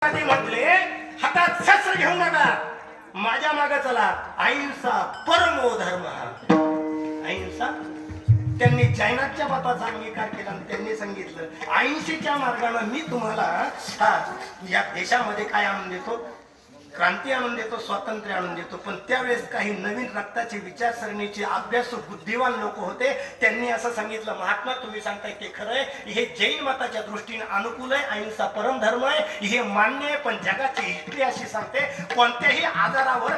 म्हटले हातात शस्त्र घेऊ नका, माझ्या मागे चला. अहिंसा परमो धर्म. अहिंसा त्यांनी जैनाच्या मताचा अंगीकार केला आणि त्यांनी सांगितलं अहिंसेच्या मार्गाने मी तुम्हाला या देशामध्ये काय आणून देतो, क्रांती आणून देतो, स्वातंत्र्य आणून देतो. पण त्यावेळेस काही नवीन रक्ताचे विचारसरणीचे अभ्यासू बुद्धिवान लोक होते. त्यांनी असं सांगितलं, महात्मा तुम्ही सांगताय ते खरं आहे, हे जैन मताच्या दृष्टीने अनुकूल आहे, अहिंसा परमधर्म आहे, हे मान्य आहे. पण जगाची हिस्ट्री अशी सांगते कोणत्याही आजारावर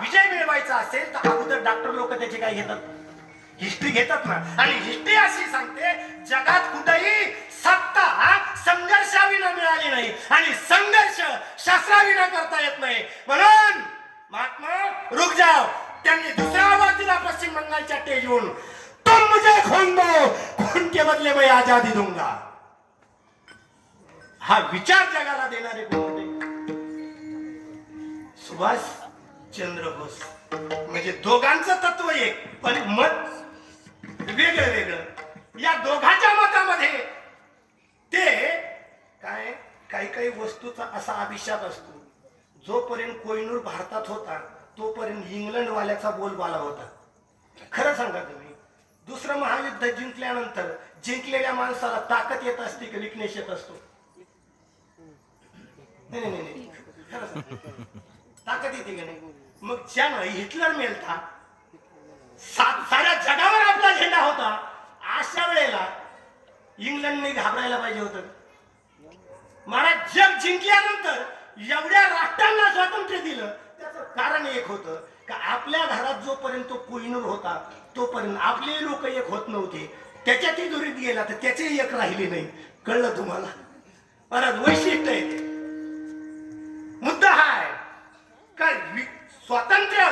विजय मिळवायचा असेल तर अगोदर डॉक्टर लोक त्याची काय घेतात, हिस्ट्री घेतात ना. आणि हिस्ट्री अशी सांगते जगात कुठेही सत्ता संघर्षाविना मिळाली नाही आणि संघर्ष शस्त्राविना करता येत नाही. म्हणून महात्मा रुक जाओ. त्यांनी दुसरा आवाज दिला पश्चिम बंगालच्या स्टेजवरून, तुम मुझे खून दो, खून के बदले मैं आजादी दूंगा. हा विचार जगाला देणारे कोण होते? सुभाष चंद्र बोस. म्हणजे दोघांचं तत्व एक पण मत वेगळं वेगळं. या दोघांच्या मतामध्ये ते काय काही काही वस्तूचा असा अभिशाप असतो, जोपर्यंत कोहिनूर भारतात होता तोपर्यंत इंग्लंड वाल्याचा बोलबाला होता. खरं सांगा तुम्ही, दुसरं महायुद्ध जिंकल्यानंतर जिंकलेल्या माणसाला ताकद येत असते की विकनेस येत असतो? नाही नाही नाही, खरं सांगा, ताकद येते की नाही? मग ज्यानं हिटलर मेलता, साऱ्या जगावर आपला झेंडा होता, अशा वेळेला इंग्लंडने घाबरायला पाहिजे होतं? महाराज जग जिंकल्यानंतर एवढ्या राष्ट्रांना स्वातंत्र्य दिलं त्याचं कारण एक होतं का आपल्या घरात जोपर्यंत कोहिनूर होता तोपर्यंत आपले लोक एक होत नव्हते. त्याच्या तिजोरीत गेला तर त्याचे एक राहिले नाही. कळलं तुम्हाला? परत वैशिष्ट्य आहे ते. मुद्दा हा आहे का स्वातंत्र्य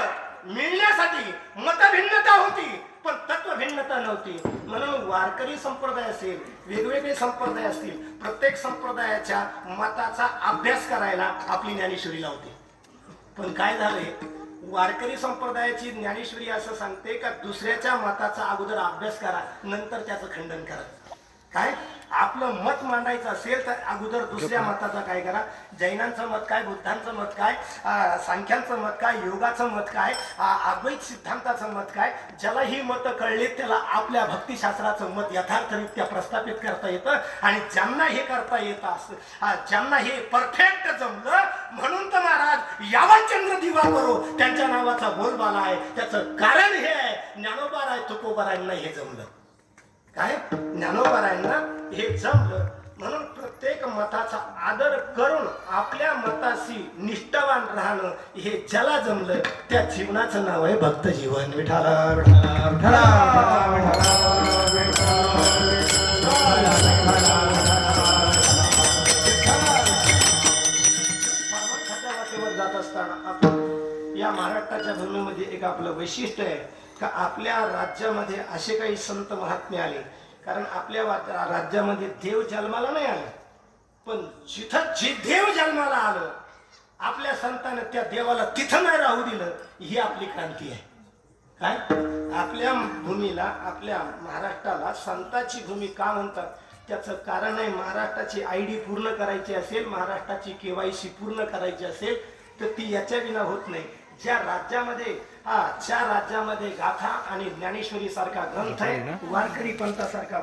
मिळण्यासाठी मतभिन्नता होती पण तत्वभिन्नता नव्हती. म्हणून वारकरी संप्रदाय असेल, वेगवेगळे संप्रदाय असतील, प्रत्येक संप्रदायाच्या मताचा अभ्यास करायला आपली ज्ञानेश्वरी लावते. पण काय झालंय, वारकरी संप्रदायाची ज्ञानेश्वरी असं सांगते का दुसऱ्याच्या मताचा अगोदर अभ्यास करा, नंतर त्याचं खंडन करा. काय आपलं मत मांडायचं असेल तर अगोदर दुसऱ्या मताचा काय करा. जैनांचं मत काय, बुद्धांचं मत काय, सांख्यांचं मत काय, योगाचं मत काय, अद्वैत सिद्धांताचं मत काय, ज्याला ही मतं कळली त्याला आपल्या भक्तिशास्त्राचं मत यथार्थरित्या प्रस्थापित करता येतं. आणि ज्यांना हे करता येतं असं, ज्यांना हे परफेक्ट जमलं म्हणून तर महाराज यावतचंद्र दिवा करो त्यांच्या नावाचा बोलबाला आहे. त्याचं कारण हे आहे, ज्ञानोबाराय तुकोबारायांना हे जमलं. काय ज्ञानोबारायांना हे जमलं. म्हणून प्रत्येक मताचा आदर करून आपल्या मताशी निष्ठावान राहणं हे ज्याला जमलं त्या जीवनाचं नाव आहे भक्त जीवन. विठाला विठाला विठाला वाटेवर जात असताना आपण या महाराष्ट्राच्या भूमीमध्ये एक आपलं वैशिष्ट्य आहे का आपल्या राज्यामध्ये असे काही संत महात्मे आले. कारण आपल्या राज्यामध्ये देव जन्माला नाही आले, पण जिथं जे देव जन्माला आलं आपल्या संतांनी त्या देवाला तिथं नाही राहू दिलं. ही आपली क्रांती आहे. काय आपल्या भूमीला, आपल्या महाराष्ट्राला संताची भूमी का म्हणतात त्याचं कारण आहे, महाराष्ट्राची आयडी पूर्ण करायची असेल, महाराष्ट्राची केवायसी पूर्ण करायची असेल तर ती याच्या विना होत नाही. ज्या राज्यामध्ये गाथा आणि ज्ञानेश्वरी सारखा ग्रंथ आहे, वारकरी पंथासारखा